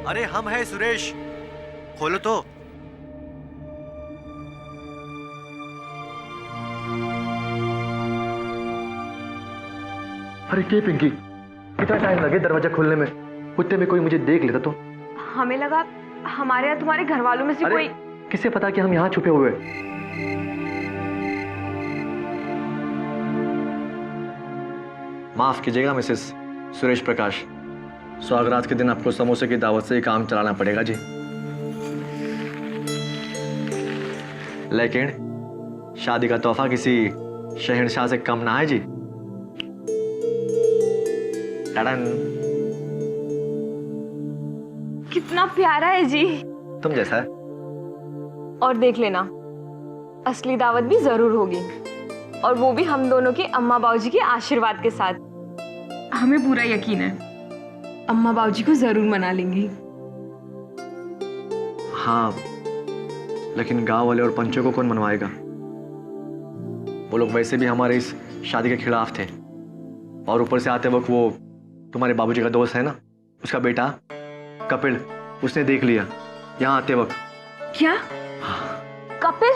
अरे हम हैं सुरेश, खोलो तो। अरे के पिंकी, इतना टाइम लगे दरवाजा खोलने में? उतने में कोई मुझे देख लेता तो? हमें लगा हमारे या तुम्हारे घर वालों में से कोई। किसे पता कि हम यहाँ छुपे हुए? माफ कीजिएगा मिसेस सुरेश प्रकाश, स्वागरात के दिन आपको समोसे की दावत से ही काम चलाना पड़ेगा जी। लेकिन शादी का तोहफा किसी शहंशाह से कम ना है जी। टडन। कितना प्यारा है जी। तुम जैसा है। और देख लेना, असली दावत भी जरूर होगी, और वो भी हम दोनों के अम्मा बाबूजी के आशीर्वाद के साथ। हमें पूरा यकीन है अम्मा बाबूजी को जरूर मना लेंगी। हाँ, लेकिन गांव वाले और पंचों को कौन मनवाएगा? वो लोग वैसे भी हमारे इस शादी के खिलाफ थे, और ऊपर से आते वक्त वो तुम्हारे बाबूजी का दोस्त है ना, उसका बेटा कपिल, उसने देख लिया यहाँ आते वक्त। क्या? कपिल?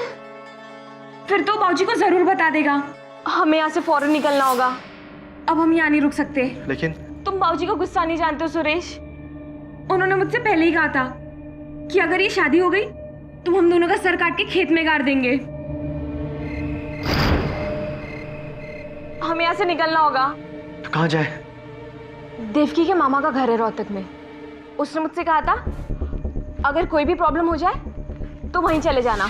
फिर तो बाबूजी को जरूर बता देगा। हमें यहाँ से फौरन निकलना होगा, अब हम यहाँ नहीं रुक सकते। लेकिन तुम बाबूजी को गुस्सा नहीं जानते हो सुरेश। उन्होंने मुझसे पहले ही कहा था कि अगर ये शादी हो गई तो हम दोनों का सर काट के खेत में गाड़ देंगे। हमें यहाँ से निकलना होगा। तो कहाँ जाए? देवकी के मामा का घर है रोहतक में। उसने मुझसे कहा था अगर कोई भी प्रॉब्लम हो जाए तो वहीं चले जाना।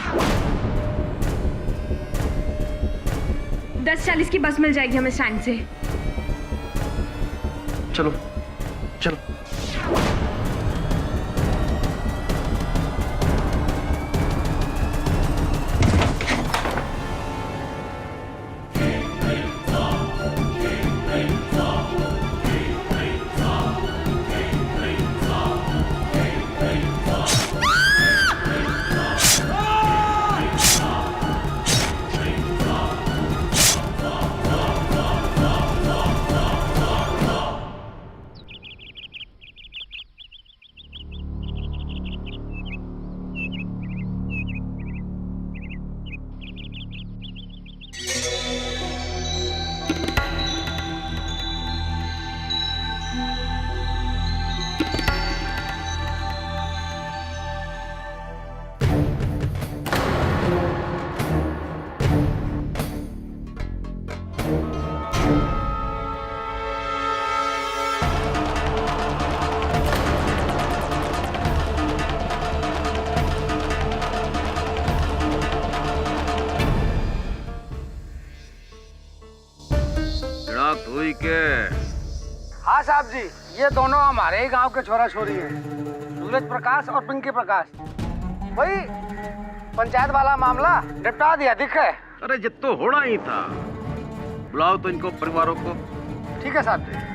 10:40 की बस मिल जाएगी हमें स्टैंड से। चलो चलो। हाँ साहब जी, ये दोनों हमारे ही गांव के छोरा छोरी हैं, सूरज प्रकाश और पिंकी प्रकाश। वही पंचायत वाला मामला निपटा दिया दिखे। अरे जित तो होना ही था, बुलाओ तो इनको परिवारों को। ठीक है साहब जी।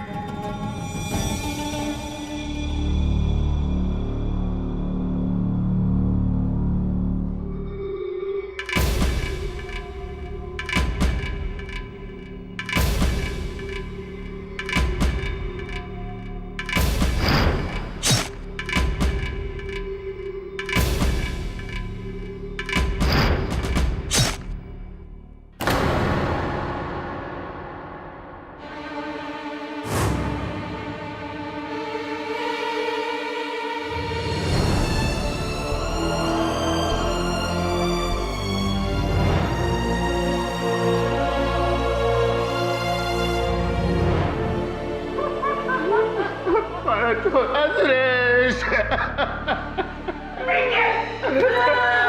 सुरेश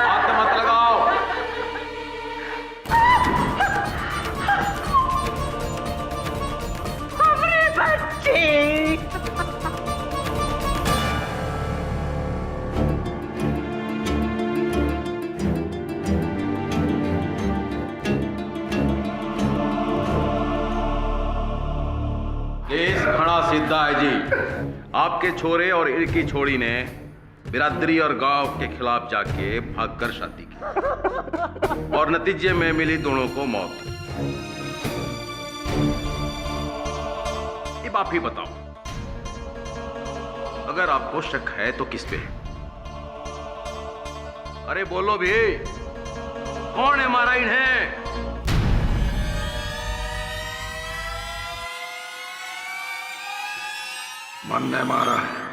हाथ मत लगाओ। हमारे बच्चे। केस खड़ा सीधा है जी। आपके छोरे और इनकी छोड़ी ने बिरादरी और गांव के खिलाफ जाके भागकर शादी की और नतीजे में मिली दोनों को मौत। अब आप ही बताओ, अगर आपको शक है तो किस पे? अरे बोलो भी, कौन है मारा इन्हें? मन ने मारा है।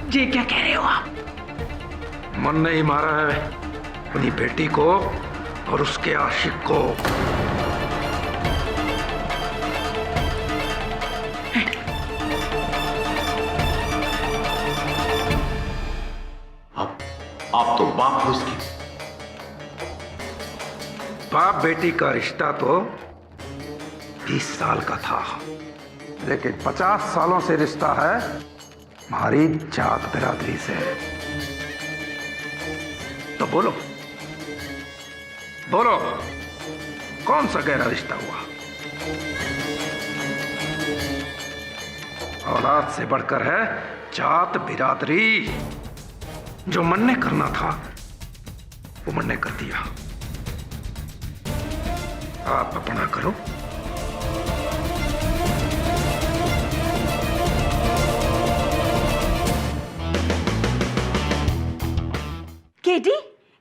जी क्या कह रहे हो आप? मन ने ही मारा है अपनी बेटी को और उसके आशिक को। आप तो बाप हो उसकी। बाप बेटी का रिश्ता तो 20 साल का था, लेकिन 50 सालों से रिश्ता है हमारी जात बिरादरी से। तो बोलो बोलो, कौन सा गहरा रिश्ता हुआ? औलाद से बढ़कर है जात बिरादरी। जो मन ने करना था वो मन ने कर दिया। आप अपना करो। केडी,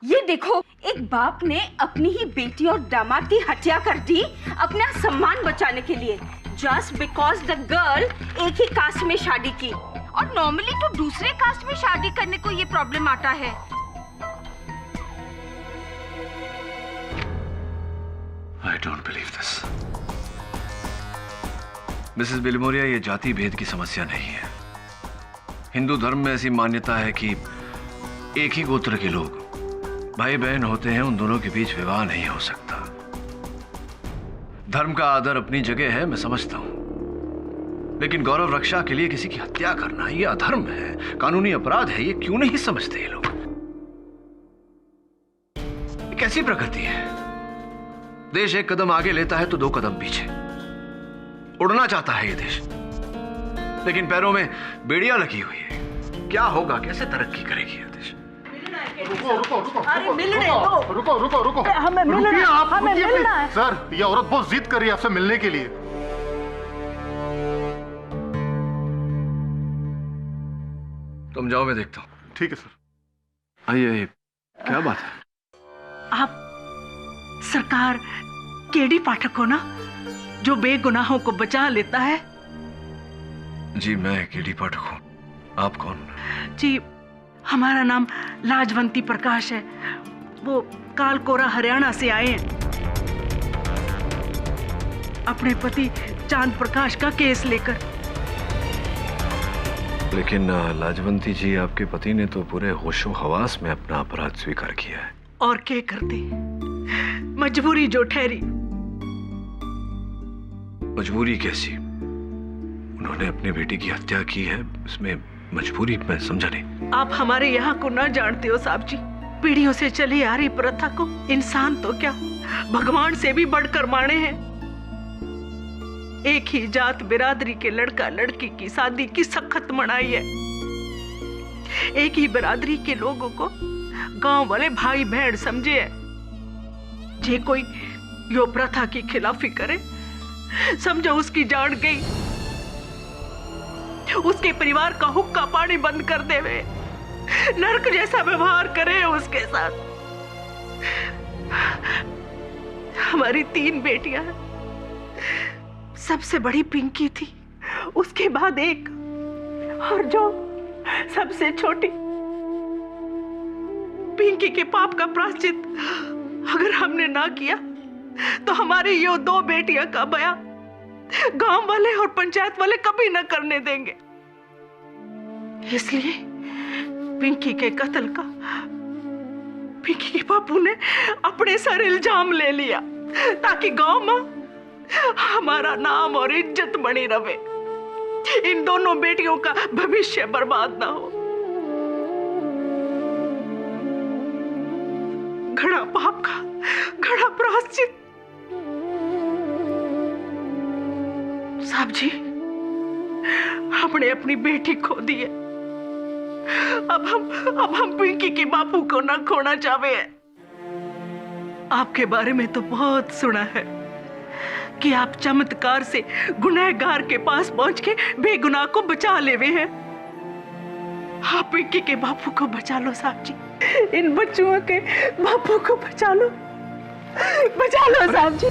ये देखो, एक बाप ने अपनी ही बेटी और दामाद की हत्या कर दी अपना सम्मान बचाने के लिए, जस्ट बिकॉज द गर्ल एक ही कास्ट में शादी की। और नॉर्मली तो दूसरे कास्ट में शादी करने को ये प्रॉब्लम आता है। I don't believe this. Mrs Bilimoria, ये जाति भेद की समस्या नहीं है। हिंदू धर्म में ऐसी मान्यता है कि एक ही गोत्र के लोग भाई बहन होते हैं, उन दोनों के बीच विवाह नहीं हो सकता। धर्म का आदर अपनी जगह है, मैं समझता हूं, लेकिन गौरव रक्षा के लिए किसी की हत्या करना ये अधर्म है, कानूनी अपराध है। ये क्यों नहीं समझते ये लोग? ये कैसी प्रकृति है? देश एक कदम आगे लेता है तो 2 कदम पीछे। उड़ना चाहता है ये देश, लेकिन पैरों में बेड़ियां लगी हुई है। क्या होगा? कैसे तरक्की करेगी ये देश? अरे मिलने दो। रुको हमें मिलना, हमें मिलना है। सर, ये औरत बहुत जिद कर रही है आपसे मिलने के लिए। तुम जाओ, मैं देखता हूं। ठीक है सर। आइए, क्या बात है? आप सरकार केडी पाठक हो ना, जो बेगुनाहों को बचा लेता है? जी, मैं केडी पाठक हूं। आप कौन? जी, हमारा नाम लाजवंती प्रकाश है। वो कालकोरा हरियाणा से आए हैं अपने पति चांद प्रकाश का केस लेकर। लेकिन लाजवंती जी, आपके पति ने तो पूरे होशो हवास में अपना अपराध स्वीकार किया है। और क्या करते, मजबूरी जो ठहरी। मजबूरी कैसी? उन्होंने अपनी बेटी की हत्या की है, इसमें मजबूरी मैं समझा नहीं। आप हमारे यहाँ को ना जानते हो साहब जी। पीढ़ियों से चली आ रही प्रथा को इंसान तो क्या, भगवान से भी बढ़कर माने हैं। एक ही जात बिरादरी के लड़का लड़की की शादी की सख्त मनाही है। एक ही बिरादरी के लोगों को गांव वाले भाई बहन समझे है। जे कोई यो प्रथा की खिलाफी करे, समझो उसकी जान गई। उसके परिवार का हुक्का पानी बंद कर देवे, नरक जैसा व्यवहार करे उसके साथ। हमारी 3 बेटियां, सबसे बड़ी पिंकी थी, उसके बाद एक, और जो सबसे छोटी। पिंकी के पाप का प्रायश्चित अगर हमने ना किया तो हमारी ये 2 बेटियां का बयां गांव वाले और पंचायत वाले कभी न करने देंगे। इसलिए पिंकी के कत्ल का पिंकी के बापू ने अपने सर इल्जाम ले लिया, ताकि गांव में हमारा नाम और इज्जत बनी रहे, इन दोनों बेटियों का भविष्य बर्बाद ना हो। घड़ा पाप का घड़ा प्रायश्चित। साहब जी, हमने अपनी बेटी खो दी है अब हम पिंकी के बापू को न खोना चाहे हैं। आपके बारे में तो बहुत सुना है कि आप चमत्कार से गुनहगार के पास पहुंच के बेगुनाह को बचा लेवे हैं। आप पिंकी के बापू को बचा लो साहब जी, इन बच्चों के बापू को बचा लो साहब जी।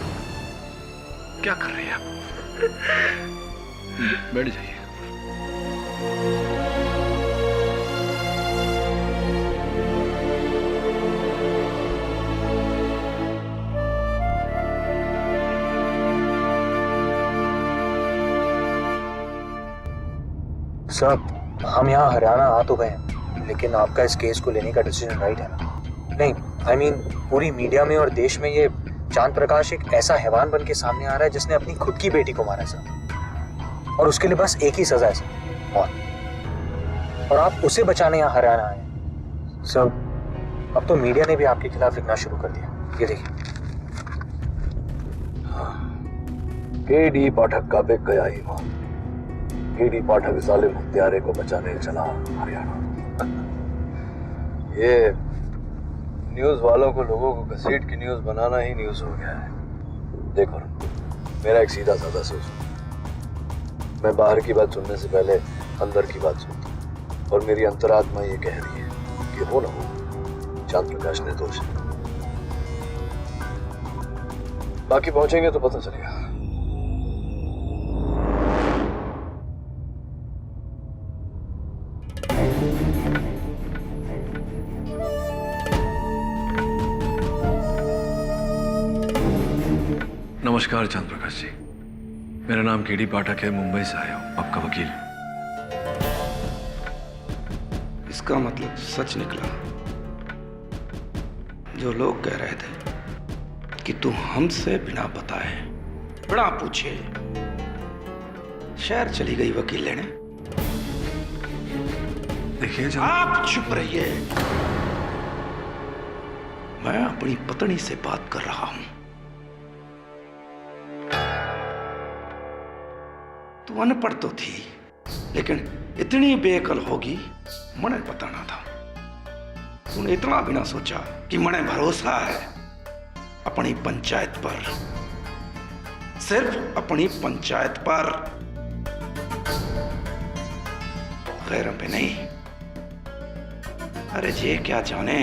क्या कर रही हैं आप? बैठ जाइए। साहब, हम यहाँ हरियाणा आ तो गए हैं, लेकिन आपका इस केस को लेने का डिसीजन राइट है ना? नहीं, I mean, पूरी मीडिया में और देश में ये चांद प्रकाश एक ऐसा हैवान बन के सामने आ रहा है जिसने अपनी खुद की बेटी को मारा सर, और उसके लिए बस एक ही सजा है सर, मौत। और आप उसे बचाने यहाँ हरियाणा आए हैं सर। अब तो मीडिया ने भी आपके खिलाफ लिखना शुरू कर दिया। ये देखिए। केडी पाठक का बिक गया ईमान। केडी पाठक जालिम हत्यारे को बचाने चला हरियाणा। ये न्यूज वालों को लोगों को घसीट की न्यूज बनाना ही न्यूज हो गया है। देखो, मेरा एक सीधा साधा सोच। मैं बाहर की बात सुनने से पहले अंदर की बात सुनता हूँ, और मेरी अंतरात्मा ये कह रही है कि हो ना हो, चांद प्रकाश निर्दोष है। बाकी पहुंचेंगे तो पता चलेगा। नमस्कार चांद प्रकाश जी, मेरा नाम केडी पाठक है, मुंबई से आया हूँ, आपका वकील। इसका मतलब सच निकला जो लोग कह रहे थे कि तू हमसे बिना बताए, बिना पूछे शहर चली गई वकील लेने। देखिए आप चुप रहिए, मैं अपनी पत्नी से बात कर रहा हूं। तू अनपढ़ तो थी, लेकिन इतनी बेअकल होगी मने पता ना था। तूने इतना भी ना सोचा कि मने भरोसा है अपनी पंचायत पर, सिर्फ अपनी पंचायत पर, गैरों पे नहीं। अरे ये क्या जाने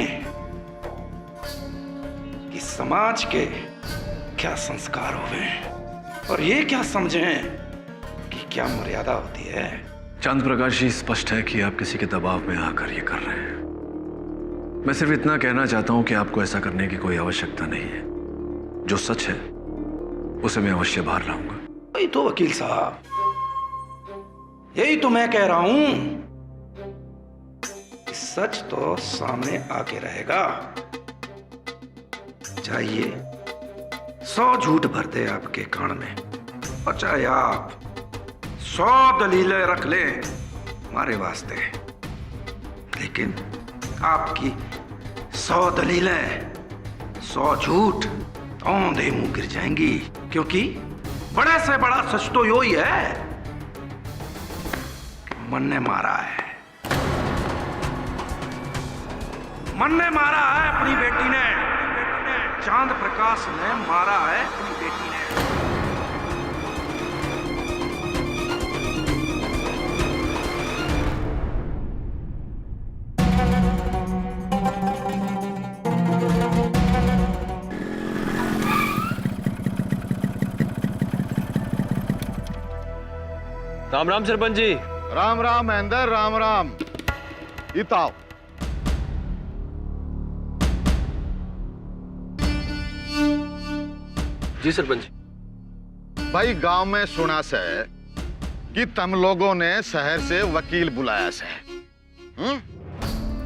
कि समाज के क्या संस्कार हुए, और ये क्या समझें कि क्या मर्यादा होती है। चांद प्रकाश जी, स्पष्ट है कि आप किसी के दबाव में आकर ये कर रहे हैं। मैं सिर्फ इतना कहना चाहता हूं कि आपको ऐसा करने की कोई आवश्यकता नहीं है। जो सच है उसे मैं अवश्य बाहर लाऊंगा। वही तो वकील साहब, यही तो मैं कह रहा हूं कि सच तो सामने आके रहेगा। चाहिए 100 झूठ भर दे आपके कान में, और चाहे आप 100 दलीलें रख लें हमारे वास्ते, लेकिन आपकी 100 दलीलें, 100 झूठ औंधे मुंह गिर जाएंगी, क्योंकि बड़े से बड़ा सच तो यो ही है, मन ने मारा है। मन ने मारा है अपनी बेटी ने, चांद प्रकाश ने मारा है अपनी बेटी ने। राम राम सरपंच जी। राम राम महेंद्र, राम राम। इताओ। जी सरपंच। भाई, गांव में सुना से कि तुम लोगों ने शहर से वकील बुलाया से।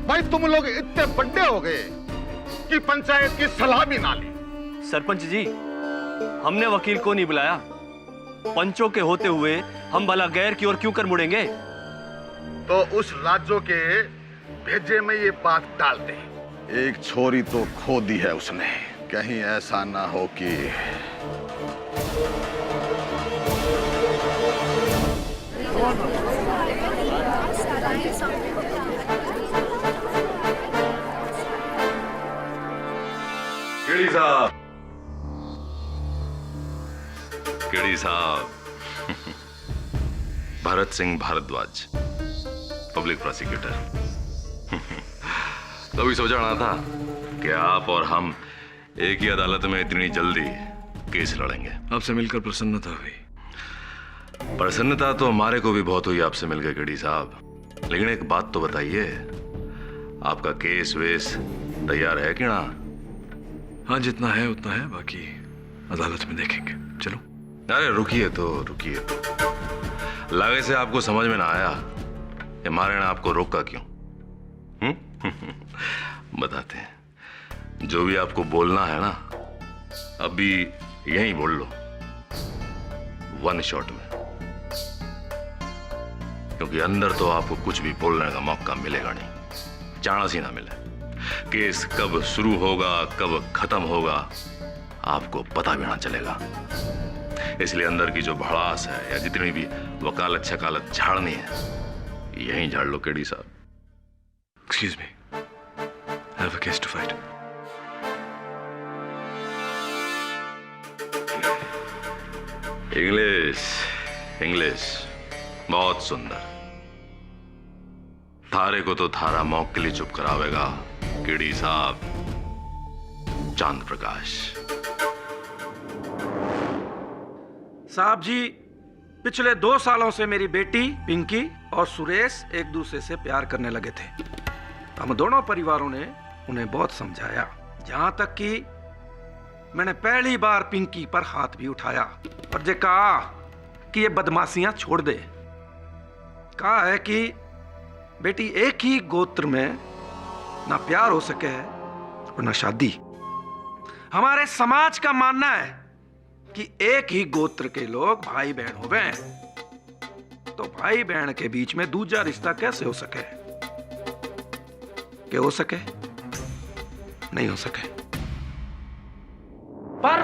भाई, तुम लोग इतने बड़े हो गए कि पंचायत की सलाह भी ना ली। सरपंच जी, हमने वकील को नहीं बुलाया। पंचों के होते हुए हम भला गैर की ओर क्यों कर मुड़ेंगे? तो उस लाजो के भेजे में ये बात डाल दे। एक छोरी तो खो दी है उसने, कहीं ऐसा ना हो कि साहब, केडी साहब, भरत सिंह भारद्वाज, पब्लिक प्रोसिक्यूटर। कभी सोचा ना था कि आप और हम एक ही अदालत में इतनी जल्दी केस लड़ेंगे। आपसे मिलकर प्रसन्नता हुई। प्रसन्नता तो हमारे को भी बहुत हुई आपसे मिलकर केडी साहब, लेकिन एक बात तो बताइए, आपका केस वेस तैयार है कि ना? हाँ, जितना है उतना है, बाकी अदालत में देखेंगे। चलो। अरे रुकिए तो, रुकिए तो। लागे से आपको समझ में ना आया कि मारे ने आपको रोका क्यों? बताते हैं। जो भी आपको बोलना है ना, अभी यहीं बोल लो, वन शॉट में, क्योंकि अंदर तो आपको कुछ भी बोलने का मौका मिलेगा नहीं, चांस ही ना मिले। केस कब शुरू होगा, कब खत्म होगा, आपको पता भी ना चलेगा। इसलिए अंदर की जो भड़ास है या जितनी भी वकालत शकालत झाड़नी है, यहीं झाड़ लो केडी साहब। Excuse me. I have a case to fight. English, English बहुत सुंदर। थारे को तो थारा मौके लिए चुप करावेगा केडी साहब, चांद प्रकाश। साहब जी, पिछले 2 सालों से मेरी बेटी पिंकी और सुरेश एक दूसरे से प्यार करने लगे थे। हम दोनों परिवारों ने उन्हें बहुत समझाया, जहां तक कि मैंने पहली बार पिंकी पर हाथ भी उठाया और ये कहा कि ये बदमाशियां छोड़ दे। कहा है कि बेटी, एक ही गोत्र में ना प्यार हो सके और ना शादी। हमारे समाज का मानना है कि एक ही गोत्र के लोग भाई बहन हो गए, तो भाई बहन के बीच में दूसरा रिश्ता कैसे हो सके? क्या हो सके? नहीं हो सके। पर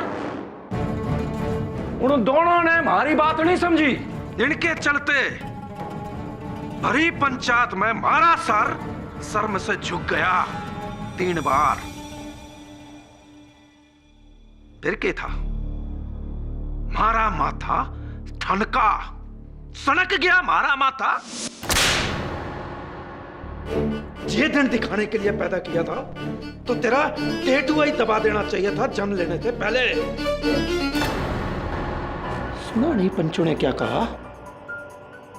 उन दोनों ने हमारी बात नहीं समझी। इनके चलते भरी पंचायत में हमारा सर शर्म से झुक गया 3 बार। फिर क्या था? मारा माथा ठनका, सनक गया मारा माथा। ये दिन दिखाने के लिए पैदा किया था, तो तेरा टेटुआ ही दबा देना चाहिए था जन्म लेने से पहले। सुना नहीं पंचों ने क्या कहा?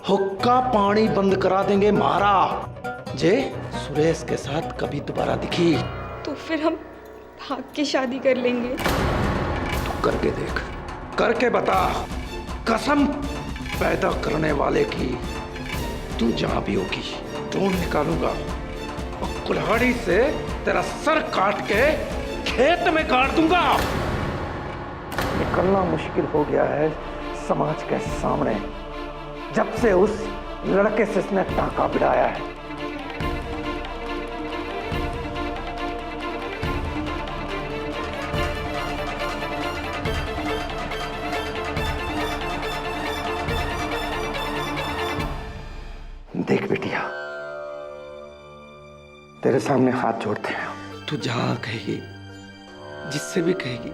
हुक्का पानी बंद करा देंगे मारा जे सुरेश के साथ कभी दोबारा दिखी तो फिर हम भाग के शादी कर लेंगे। तो करके देख, करके बता। कसम पैदा करने वाले की, तू जहां भी होगी ढूंढ निकालूंगा और कुल्हाड़ी से तेरा सर काट के खेत में गाड़ दूंगा। निकलना मुश्किल हो गया है समाज के सामने, जब से उस लड़के से इसने टाका भिड़ाया है। देख बेटिया, तेरे सामने हाथ जोड़ते हैं। तू जहां कहेगी, जिससे भी कहेगी,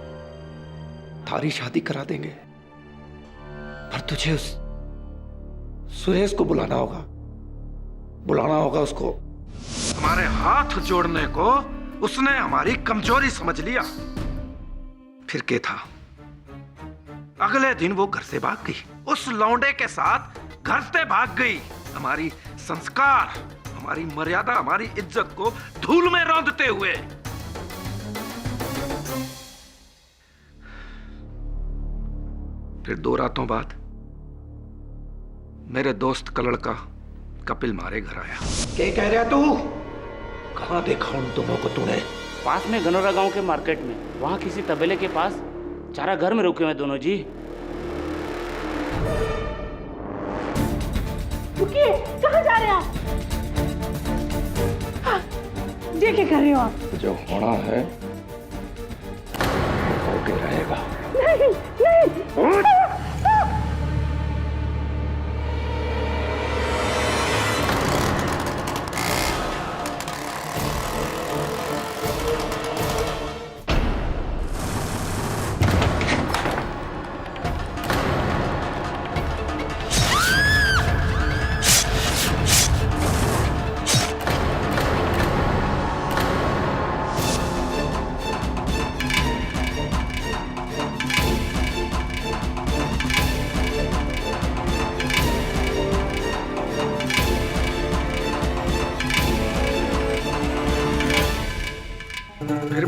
थारी शादी करा देंगे। पर तुझे उस सुरेश को बुलाना होगा उसको। हमारे हाथ जोड़ने को उसने हमारी कमजोरी समझ लिया। फिर क्या था? अगले दिन वो घर से भाग गई, उस लौंडे के साथ घर से भाग गई। हमारी संस्कार, हमारी मर्यादा, हमारी इज्जत को धूल में रौंदते हुए। फिर 2 रातों बाद मेरे दोस्त का लड़का कपिल मारे घर आया। क्या कह रहा तू? कहां देखा उन दोनों को तूने? पास में गनौरा गांव के मार्केट में, वहां किसी तबेले के पास चारा घर में रुके हुए दोनों जी। रुकिए, कहाँ जा रहे हैं आप? ये क्या कर रहे हो आप? जो होना है वो होके रहेगा। नहीं, नहीं।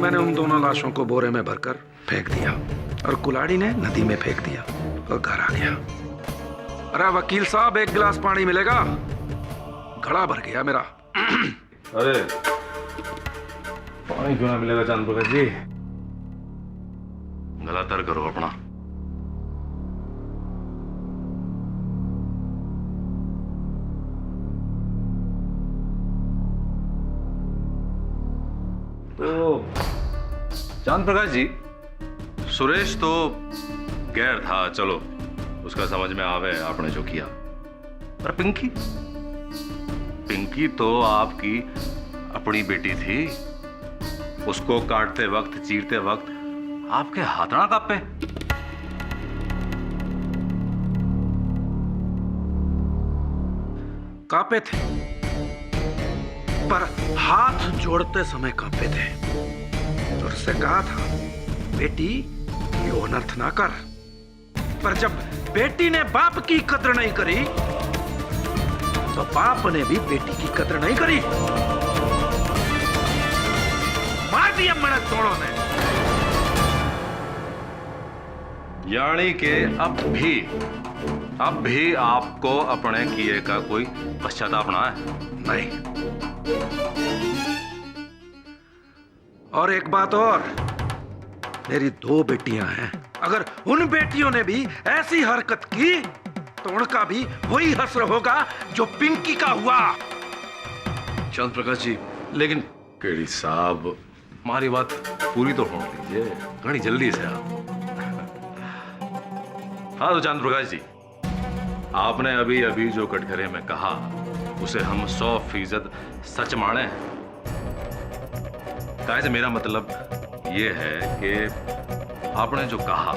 मैंने उन दोनों लाशों को बोरे में भरकर फेंक दिया और कुल्हाड़ी ने नदी में फेंक दिया और घर आ गया। अरे वकील साहब, एक गिलास पानी मिलेगा? घड़ा भर गया मेरा। अरे पानी क्यों ना मिलेगा चांद प्रकाश जी? गला तर करो अपना। तो चांद प्रकाश जी, सुरेश तो गैर था, चलो उसका समझ में आवे आपने जो किया। पर पिंकी, पिंकी तो आपकी अपनी बेटी थी। उसको काटते वक्त, चीरते वक्त आपके हाथ ना कांपे? कांपे थे, पर हाथ जोड़ते समय कांपे थे। और उससे कहा था, बेटी ये अनर्थ ना कर। पर जब बेटी ने बाप की कदर नहीं करी, तो बाप ने भी बेटी की कदर नहीं करी। मार दिया मैंने दोनों ने। यानी कि अब भी आपको अपने किए का कोई पश्चाताप ना है? नहीं। और एक बात और, मेरी 2 बेटियां हैं। अगर उन बेटियों ने भी ऐसी हरकत की तो उनका भी वही हश्र होगा जो पिंकी का हुआ। चंद्र प्रकाश जी, लेकिन केड़ी साहब, हमारी बात पूरी तो होने दीजिए, घनी जल्दी से आप। हाँ तो चंद्र प्रकाश जी, आपने अभी अभी जो कटघरे में कहा उसे हम 100% सच माने। कैसे, मेरा मतलब ये है कि आपने जो कहा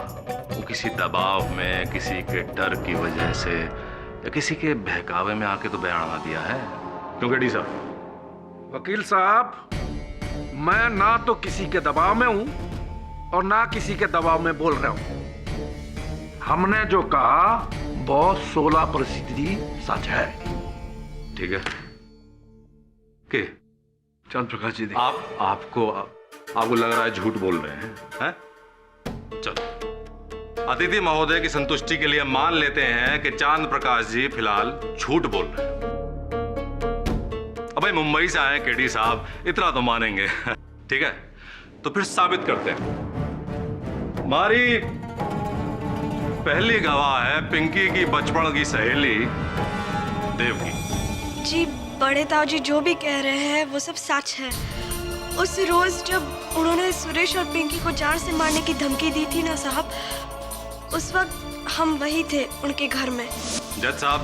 वो किसी दबाव में, किसी के डर की वजह से या किसी के बहकावे में आके तो बयान ना दिया है, क्योंकि डी साहब? वकील साहब, मैं ना तो किसी के दबाव में हूं और ना किसी के दबाव में बोल रहा हूं। हमने जो कहा वो 16% सच है। ठीक है के चंद्र प्रकाश जी, आपको लग रहा है झूठ बोल रहे हैं? चलो, अतिथि महोदय की संतुष्टि के लिए मान लेते हैं कि चांद प्रकाश जी फिलहाल झूठ बोल रहे हैं। अब भाई मुंबई से आए केडी साहब, इतना तो मानेंगे। ठीक है, तो फिर साबित करते हैं। हमारी पहली गवाह है पिंकी की बचपन की सहेली देवकी जी। बड़े ताऊ जी जो भी कह रहे हैं वो सब सच है। उस रोज जब उन्होंने सुरेश और पिंकी को जान से मारने की धमकी दी थी ना साहब, उस वक्त हम वही थे उनके घर में। जज साहब,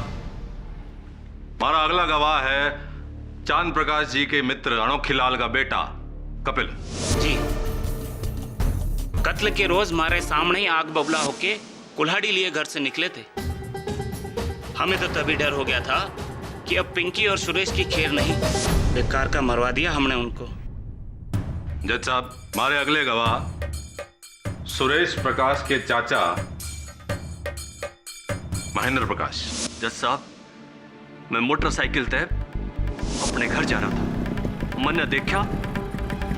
हमारा अगला गवाह है चांद प्रकाश जी के मित्र अनोखीलाल का बेटा कपिल जी। कत्ल के रोज हमारे सामने ही आग बबूला होके कुल्हाड़ी लिए घर से निकले थे। हमें तो तभी डर हो गया था कि अब पिंकी और सुरेश की खैर नहीं, बेकार का मरवा दिया हमने उनको। जज साहब, हमारे अगले गवाह सुरेश प्रकाश के चाचा महेंद्र प्रकाश। जज साहब, मैं मोटरसाइकिल तय अपने घर जा रहा था। मैंने देखा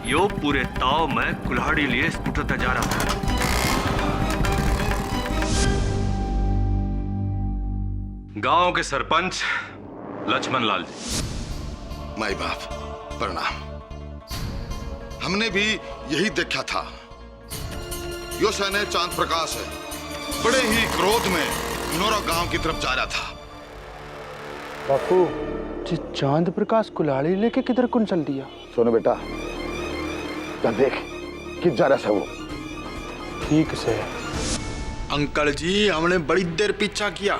यो पूरे ताव में कुल्हाड़ी लिए स्कूटर तक जा रहा था। गांव के सरपंच लक्ष्मण लाल जी। माई बाप प्रणाम। हमने भी यही देखा था। यो सैने चांद प्रकाश है, बड़े ही क्रोध में नोरा गांव की तरफ जा रहा था। बापू जी, चांद प्रकाश कुल्हाड़ी लेके किधर कौन चल दिया? सोनू बेटा, देख किस जा रहा है वो। ठीक से। अंकल जी, हमने बड़ी देर पीछा किया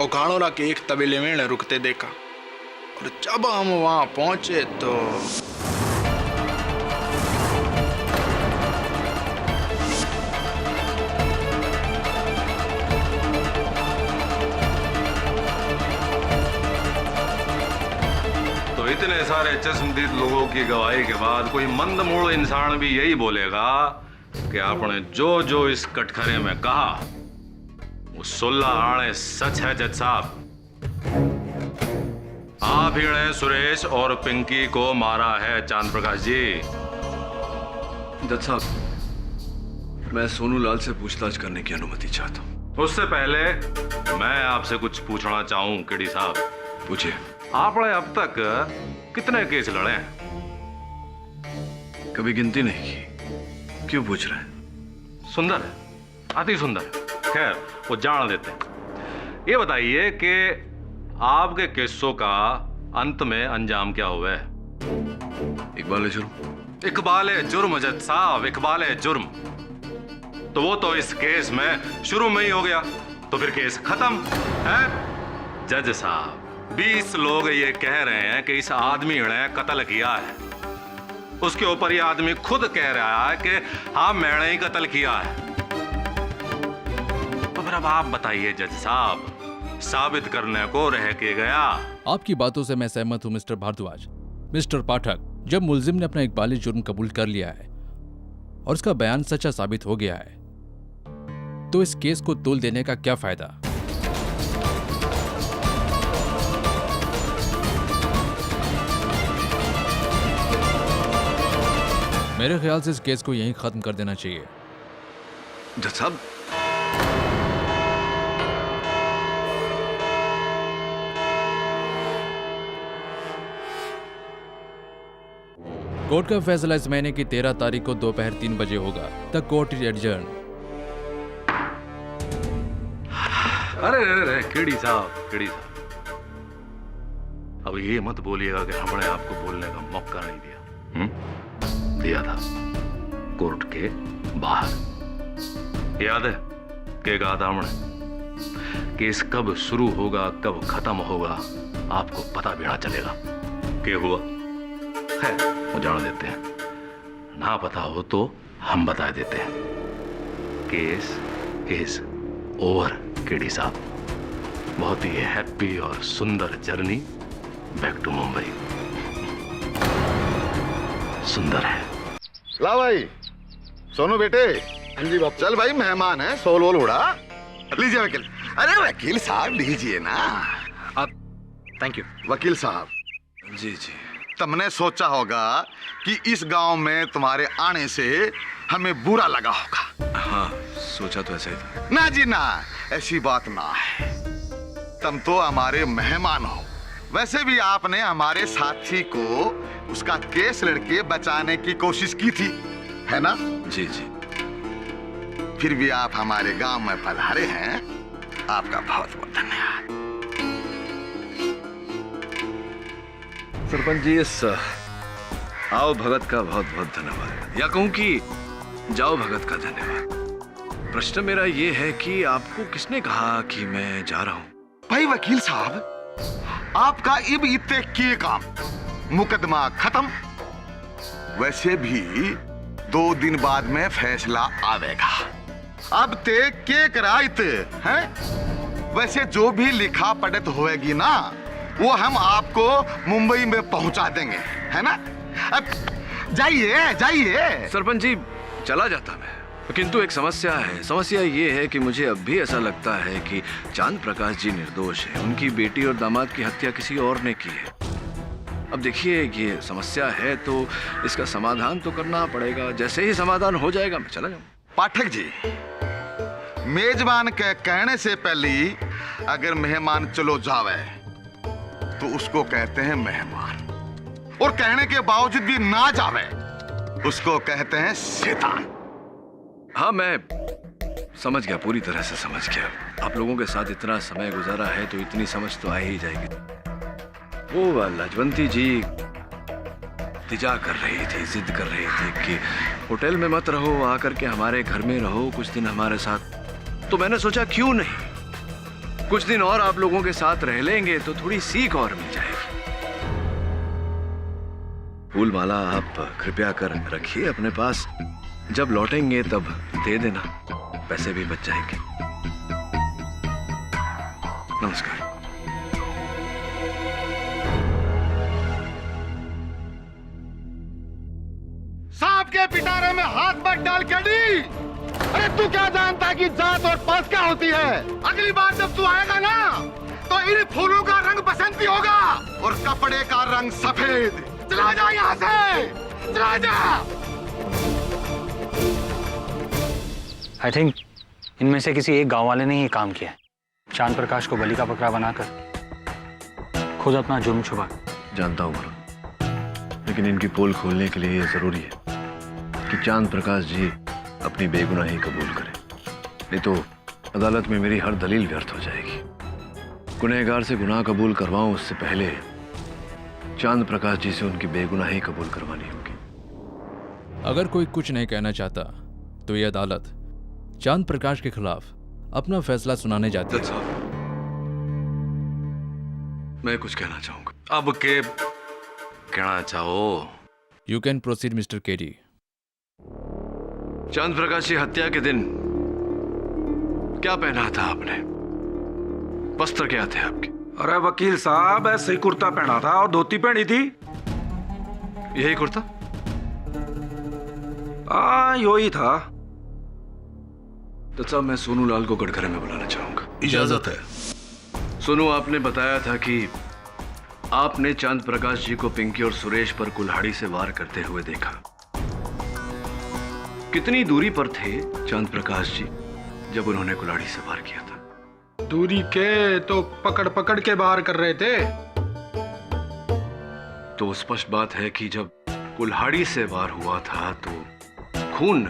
और घाणोरा के एक तबेले में रुकते देखा, और जब हम वहां पहुंचे तो इतने सारे चश्मदीद लोगों की गवाही के बाद कोई मंदमूल इंसान भी यही बोलेगा कि आपने जो जो इस कटघरे में कहा वो 16 आने सच है। जज साहब, आप ही ने सुरेश और पिंकी को मारा है चांद प्रकाश जी। दत्त साहब, मैं सोनू लाल से पूछताछ करने की अनुमति चाहता हूँ। उससे पहले मैं आपसे कुछ पूछना चाहूं केडी साहब। पूछिए। आपने अब तक कितने केस लड़े हैं? कभी गिनती नहीं की। क्यों पूछ रहे हैं? सुंदर है, अति सुंदर। खैर वो जान देते हैं। ये बताइए कि आपके केसों का अंत में अंजाम क्या हुआ है? इकबाल जुर्म। इकबाल जुर्म जज साहब, इकबाल जुर्म। तो वो तो इस केस में शुरू में ही हो गया, तो फिर केस खत्म है। जज साहब, 20 लोग ये कह रहे हैं कि इस आदमी ने कत्ल किया है। उसके ऊपर ये आदमी खुद कह रहा है कि हाँ मैंने ही कत्ल किया है। तो फिर अब आप बताइए जज साहब, साबित करने को रह के गया। आपकी बातों से मैं सहमत हूं मिस्टर भारद्वाज। मिस्टर पाठक, जब मुलजिम ने अपना इकबाली जुर्म कबूल कर लिया है और उसका बयान सच्चा साबित हो गया है, तो इस केस को तोल देने का क्या फायदा? मेरे ख्याल से इस केस को यहीं खत्म कर देना चाहिए। जज साहब, कोर्ट का फैसला इस महीने की 13 तारीख को दोपहर 3 बजे होगा। The court is adjourn. अरे केडी साहब, केडी साहब, अब ये मत बोलिएगा कि हमने आपको बोलने का मौका नहीं दिया। दिया था, कोर्ट के बाहर। याद है कि कहा था हमने, केस कब शुरू होगा कब खत्म होगा आपको पता भी ना चलेगा। क्या हुआ? खैर वो जान देते हैं, ना पता हो तो हम बता देते हैं। केस इज ओवर केडी साहब। बहुत ही हैप्पी और सुंदर जर्नी बैक टू मुंबई। सुंदर है। ला भाई सोनू बेटे। हाँ जी बाप। चल भाई, मेहमान है, सोल वोल उड़ा लीजिए वकील। अरे वकील साहब लीजिए ना आप। थैंक यू वकील साहब। जी जी। तुमने सोचा होगा कि इस गांव में तुम्हारे आने से हमें बुरा लगा होगा। हाँ, सोचा तो ऐसा ही था। ना जी ना, ऐसी बात ना है। तुम तो हमारे मेहमान हो। वैसे भी आपने हमारे साथी को उसका केस लड़के बचाने की कोशिश की थी, है ना? जी जी। फिर भी आप हमारे गांव में पधारे हैं, आपका बहुत बहुत धन्यवाद। सरपंच जी, इस आओ भगत का बहुत बहुत धन्यवाद, या कहूं कि जाओ भगत का धन्यवाद। प्रश्न मेरा ये है कि आपको किसने कहा कि मैं जा रहा हूं? भाई वकील साहब, आपका इब इतने के काम, मुकदमा खत्म। वैसे भी 2 दिन बाद में फैसला आवेगा। अब ते के कराइते हैं। वैसे जो भी लिखा पढ़त होएगी ना, वो हम आपको मुंबई में पहुंचा देंगे, है ना? अब जाइए जाइए। सरपंच जी, चला जाता मैं, किंतु एक समस्या है। समस्या ये है कि मुझे अब भी ऐसा लगता है कि चांद प्रकाश जी निर्दोष है। उनकी बेटी और दामाद की हत्या किसी और ने की है। अब देखिए, ये समस्या है तो इसका समाधान तो करना पड़ेगा। जैसे ही समाधान हो जाएगा मैं चला जाऊंगा। पाठक जी, मेजबान के कहने से पहले अगर मेहमान चलो जावे तो उसको कहते हैं मेहमान, और कहने के बावजूद भी ना जावे उसको कहते हैं शैतान। हाँ, मैं समझ गया, पूरी तरह से समझ गया। आप लोगों के साथ इतना समय गुजारा है तो इतनी समझ तो आ ही जाएगी। वो लाजवंती जी तिजा कर रही थी, जिद कर रही थी कि होटल में मत रहो, आकर के हमारे घर में रहो कुछ दिन हमारे साथ। तो मैंने सोचा क्यों नहीं, कुछ दिन और आप लोगों के साथ रह लेंगे तो थोड़ी सीख और मिल जाएगी। फूल माला आप कृपया कर रखिए अपने पास, जब लौटेंगे तब दे देना, पैसे भी बच जाएंगे। नमस्कार। सांप के पिटारे में हाथ मत डाल केडी। अरे तू क्या जानता कि जात और पास क्या होती है? अगली बार जब तू आएगा ना तो इन फूलों का रंग बसंती होगा और कपड़े का रंग सफेद। चला जा यहाँ से, चला जा। आई थिंक इनमें से किसी एक गांव वाले ने ये काम किया है, चांद प्रकाश को बलि का बकरा बनाकर खुद अपना जुर्म छुपा। जानता हूँ वरुण, लेकिन इनकी पोल खोलने के लिए ये जरूरी है कि चांद प्रकाश जी अपनी बेगुनाही कबूल करें, नहीं तो अदालत में मेरी हर दलील व्यर्थ हो जाएगी। गुनहगार से गुनाह कबूल करवाऊं उससे पहले चांद प्रकाश जी से उनकी बेगुनाही कबूल करवानी होगी। अगर कोई कुछ नहीं कहना चाहता तो ये अदालत चांद प्रकाश के खिलाफ अपना फैसला सुनाने जाती है। मैं कुछ कहना चाहूंगा। अब के कहना चाहो? You can proceed mister KD. चांद प्रकाश की हत्या के दिन क्या पहना था आपने? वस्त्र क्या थे आपके? अरे वकील साहब, ऐसे ही कुर्ता पहना था और धोती पहनी थी। यही कुर्ता? हाँ, यही था। तो साहब, मैं सोनू लाल को कटघरे में बुलाना चाहूंगा। इजाजत है। सोनू, आपने बताया था कि आपने चांद प्रकाश जी को पिंकी और सुरेश पर कुल्हाड़ी से वार करते हुए देखा। कितनी दूरी पर थे चांद प्रकाश जी जब उन्होंने कुल्हाड़ी से वार किया था? दूरी के तो पकड़ पकड़ के बाहर कर रहे थे। तो स्पष्ट बात है कि जब कुल्हाड़ी से वार हुआ था तो खून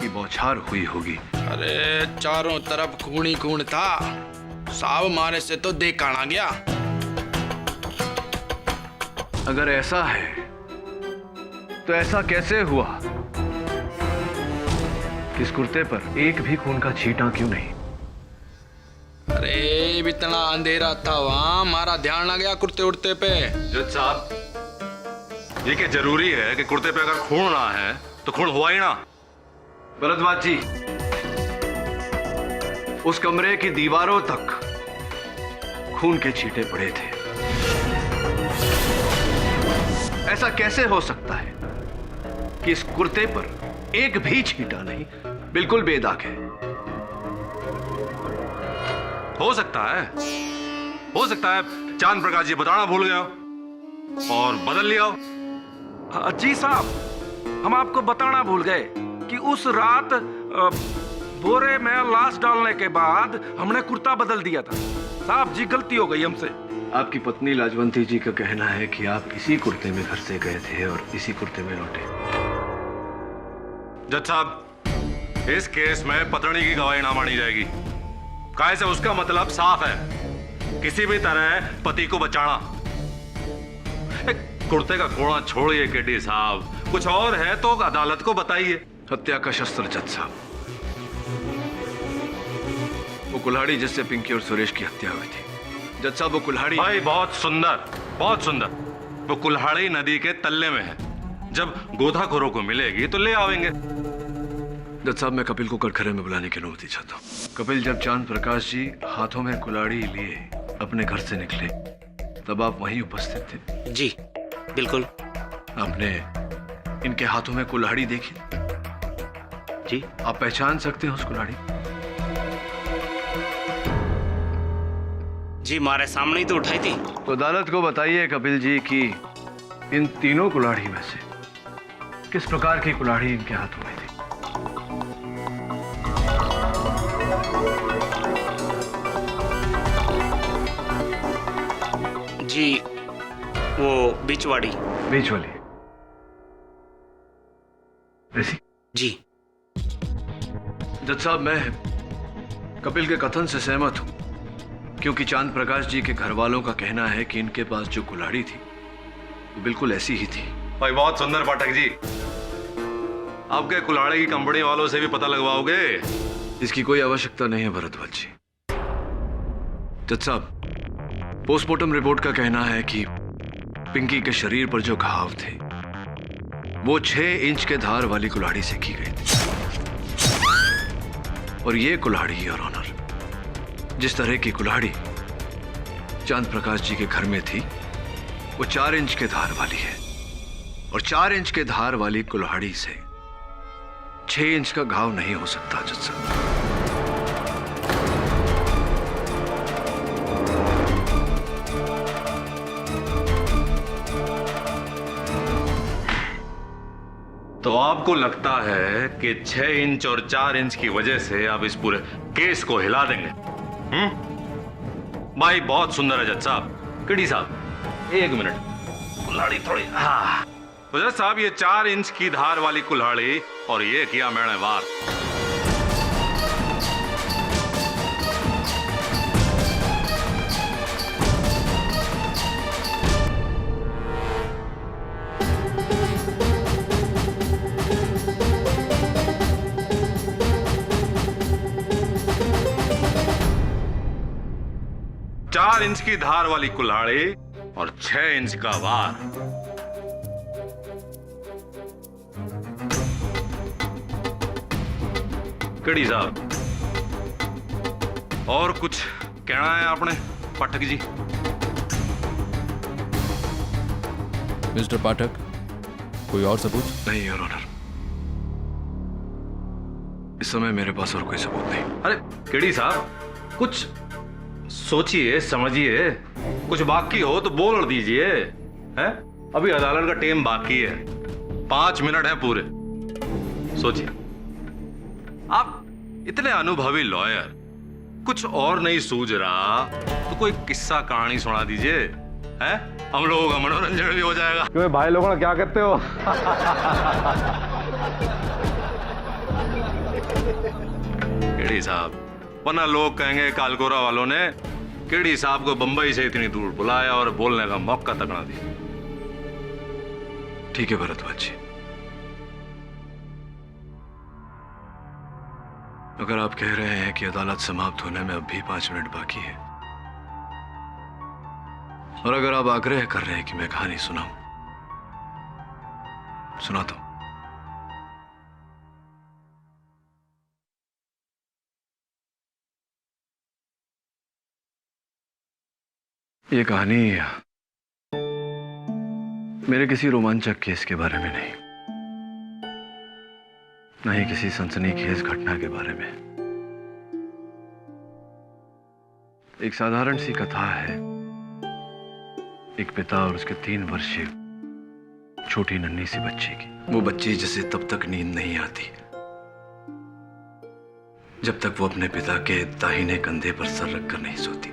की बौछार हुई होगी। अरे चारों तरफ खून ही खून था, साव मारे से तो देखा ना गया। अगर ऐसा है तो ऐसा कैसे हुआ? इस कुर्ते पर एक भी खून का छींटा क्यों नहीं? अरे इतना अंधेरा था वहां, हमारा ध्यान ना गया कुर्ते उड़ते पे। जज साहब, ये क्या जरूरी है कि कुर्ते पे अगर खून ना है तो खून हुआ ही ना? भरद्वाज जी, उस कमरे की दीवारों तक खून के छींटे पड़े थे। ऐसा कैसे हो सकता है कि इस कुर्ते पर एक भी छींटा नहीं, बिल्कुल बेदाग है? हो सकता है चांद प्रकाश जी बताना भूल गया और बदल लिया। जी साहब, हम आपको बताना भूल गए कि उस रात बोरे में लाश डालने के बाद हमने कुर्ता बदल दिया था। साहब जी, गलती हो गई हमसे। आपकी पत्नी लाजवंती जी का कहना है कि आप इसी कुर्ते में घर से गए थे और इसी कुर्ते में लौटे। जज साहब, इस केस में पत्नी की गवाही ना मानी जाएगी। काहे से उसका मतलब साफ है, किसी भी तरह पति को बचाना। कुर्ते का कोड़ा छोड़िए केडी साहब, कुछ और है तो अदालत को बताइए। हत्या का शस्त्र जज साहब, वो कुल्हाड़ी जिससे पिंकी और सुरेश की हत्या हुई थी। जज साहब, वो कुल्हाड़ी। भाई बहुत सुंदर, बहुत सुंदर। वो कुल्हाड़ी नदी के तल्ले में है, जब गोताखोरों को मिलेगी तो ले आवेंगे। जज साहब, मैं कपिल को कटघरे में बुलाने की अनुमति चाहता हूँ। कपिल, जब चांद प्रकाश जी हाथों में कुल्हाड़ी लिए अपने घर से निकले तब आप वहीं उपस्थित थे? जी बिल्कुल। आपने इनके हाथों में कुल्हाड़ी देखी? जी। आप पहचान सकते हैं उस कुल्हाड़ी? जी, हमारे सामने ही तो उठाई थी। तो अदालत को बताइए कपिल जी कि इन तीनों कुल्हाड़ी में से किस प्रकार की कुल्हाड़ी इनके हाथों में थी? जी, वो बीच वाली। बीच वाली? ऐसी? जी। जज साहब, मैं कपिल के कथन से सहमत हूं, क्योंकि चांद प्रकाश जी के घर वालों का कहना है कि इनके पास जो कुल्हाड़ी थी वो बिल्कुल ऐसी ही थी। भाई बहुत सुंदर पाठक जी, आपके कुल्हाड़ी की कंपनी वालों से भी पता लगवाओगे? इसकी कोई आवश्यकता नहीं है भरद्वाज जी। जज साहब, पोस्टमार्टम रिपोर्ट का कहना है कि पिंकी के शरीर पर जो घाव थे वो 6 इंच के धार वाली कुल्हाड़ी से की गई थी। और ये कुल्हाड़ी, योर ऑनर, जिस तरह की कुल्हाड़ी चांद प्रकाश जी के घर में थी वो 4 इंच के धार वाली है। और 4 इंच के धार वाली कुल्हाड़ी से 6 इंच का घाव नहीं हो सकता जज साहब। तो आपको लगता है कि 6 इंच और 4 इंच की वजह से आप इस पूरे केस को हिला देंगे? भाई बहुत सुंदर है जज साहब। किडी साहब 1 मिनट, कुल्हाड़ी थोड़ी। हाँ तो जज साहब, ये 4 इंच की धार वाली कुल्हाड़ी और ये किया मैंने वार। चार इंच की धार वाली कुल्हाड़ी और 6 इंच का वार। कड़ी साहब, और कुछ कहना है आपने पाठक जी? मिस्टर पाठक, कोई और सबूत? नहीं योर ऑनर, इस समय मेरे पास और कोई सबूत नहीं। अरे केडी साहब, कुछ सोचिए समझिए, कुछ बाकी हो तो बोल दीजिए। हैं? अभी अदालत का टाइम बाकी है, 5 मिनट है पूरे। सोचिए, आप इतने अनुभवी लॉयर, कुछ और नहीं सूझ रहा तो कोई किस्सा कहानी सुना दीजिए, हैं? हम लोगों का मनोरंजन भी हो जाएगा। क्यों भाई लोगों क्या कहते हो? केडी साहब, वरना लोग कहेंगे कालकोरा वालों ने केडी साहब को बंबई से इतनी दूर बुलाया और बोलने का मौका तक ना दिया। ठीक है भरद्वाज जी, अगर आप कह रहे हैं कि अदालत समाप्त होने में अब भी 5 मिनट बाकी है, और अगर आप आग्रह कर रहे हैं कि मैं कहानी सुनाऊं, सुनाता हूं। ये कहानी मेरे किसी रोमांचक केस के बारे में नहीं, न ही किसी सनसनीखेज घटना के बारे में। एक साधारण सी कथा है एक पिता और उसके 3 वर्षीय छोटी नन्ही सी बच्ची की। वो बच्ची जिसे तब तक नींद नहीं आती जब तक वो अपने पिता के दाहिने कंधे पर सर रखकर नहीं सोती,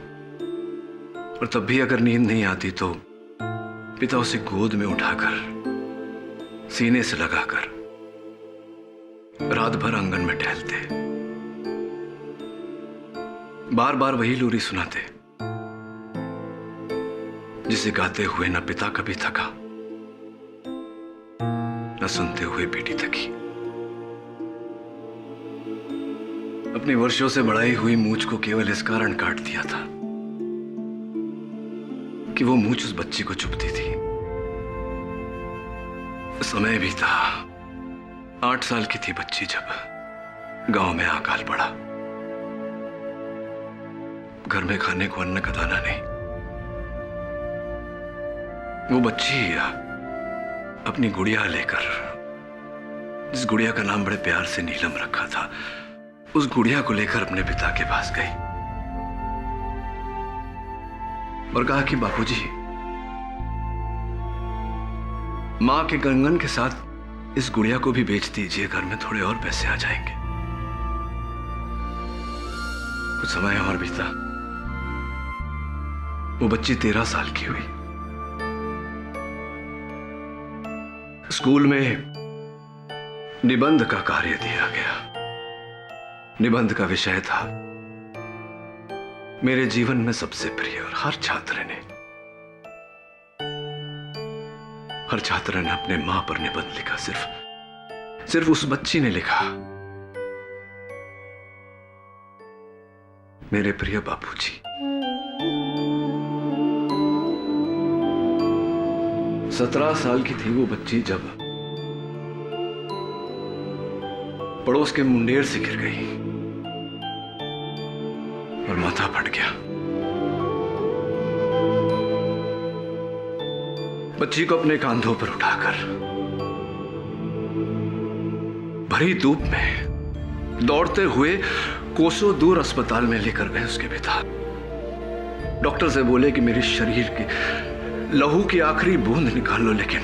और तब भी अगर नींद नहीं आती तो पिता उसे गोद में उठाकर सीने से लगाकर रात भर आंगन में टहलते, बार बार वही लोरी सुनाते जिसे गाते हुए न पिता कभी थका न सुनते हुए बेटी थकी। अपनी वर्षों से बढ़ाई हुई मूंछ को केवल इस कारण काट दिया था कि वो मूंछ उस बच्ची को चुभती थी। समय भी था, 8 साल की थी बच्ची जब गांव में अकाल पड़ा। घर में खाने को अन्न का दाना नहीं। वो बच्ची अपनी गुड़िया लेकर, जिस गुड़िया का नाम बड़े प्यार से नीलम रखा था, उस गुड़िया को लेकर अपने पिता के पास गई और कहा कि बापूजी, मां के कंगन के साथ इस गुड़िया को भी बेच दीजिए, घर में थोड़े और पैसे आ जाएंगे। कुछ समय और बीता, वो बच्ची 13 साल की हुई। स्कूल में निबंध का कार्य दिया गया। निबंध का विषय था मेरे जीवन में सबसे प्रिय, और हर छात्र ने अपने मां पर निबंध लिखा। सिर्फ उस बच्ची ने लिखा, मेरे प्रिय बापूजी। 17 साल की थी वो बच्ची जब पड़ोस के मुंडेर से गिर गई और माथा फट गया। बच्ची को अपने कांधों पर उठाकर भरी धूप में दौड़ते हुए कोसों दूर अस्पताल में लेकर गए उसके पिता। डॉक्टर से बोले कि मेरे शरीर के लहू की आखिरी बूंद निकाल लो, लेकिन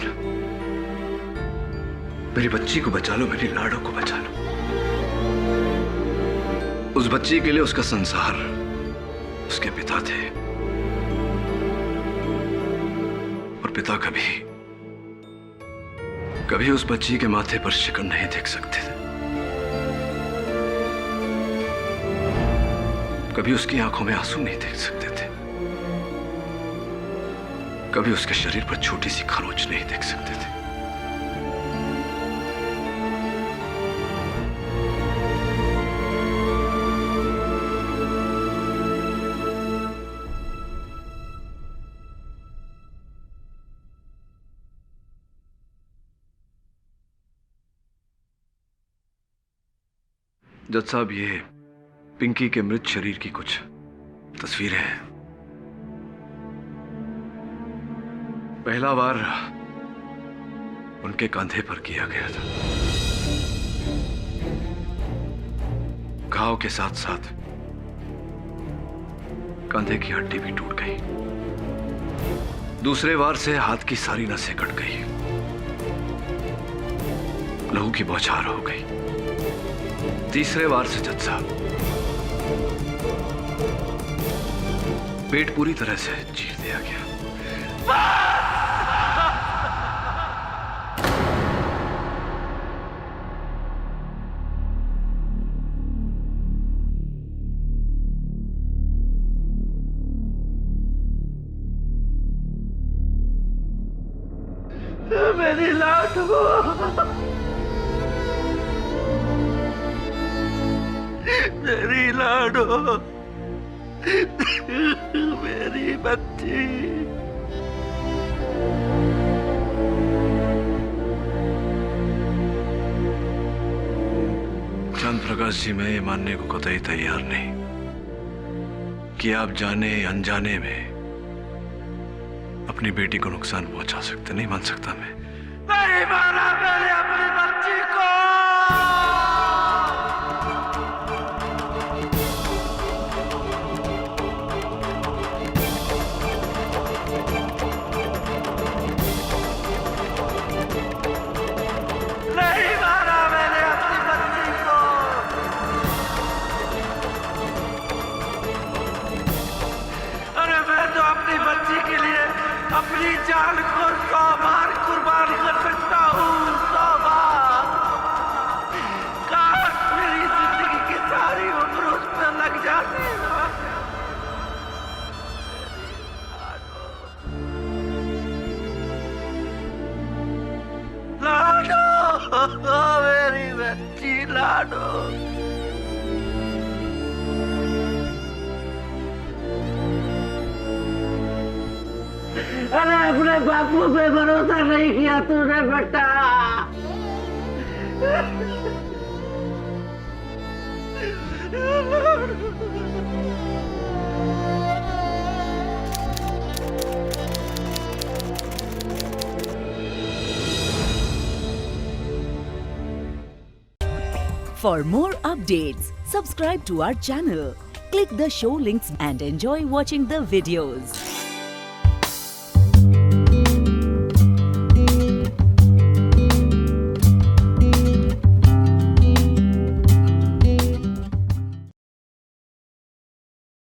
मेरी बच्ची को बचा लो, मेरी लाडो को बचा लो। उस बच्ची के लिए उसका संसार उसके पिता थे, और पिता कभी उस बच्ची के माथे पर शिकन नहीं देख सकते थे, कभी उसकी आंखों में आंसू नहीं देख सकते थे, कभी उसके शरीर पर छोटी सी खरोंच नहीं देख सकते थे। जज साहब, ये पिंकी के मृत शरीर की कुछ तस्वीरें हैं। पहला वार उनके कंधे पर किया गया था। घाव के साथ साथ कंधे की हड्डी भी टूट गई। दूसरे वार से हाथ की सारी नसें कट गई, लहू की बौछार हो गई। तीसरे वार से जज साहब पेट पूरी तरह से चीर दिया गया। मेरी लाडो, मेरी लाडो, मेरी बच्ची। चांद प्रकाश जी, मैं ये मानने को कतई तैयार नहीं कि आप जाने अनजाने में अपनी बेटी को नुकसान पहुंचा सकते। नहीं मान सकता मैं। नहीं मारा मैंने अपनी बच्ची को। नहीं मारा मैंने अपनी बच्ची को। अरे मैं तो अपनी बच्ची के लिए अपनी जान को 100 बार कुर्बान कर सकता हूँ, 100 बार। काश मेरी जिंदगी की सारी उम्र उस पर लग जाती ना। लाडो, मेरी बच्ची लाडो। अरे अपने बापू पे भरोसा नहीं किया तूने बेटा। For more updates, subscribe to our channel, click the show links and enjoy watching the videos.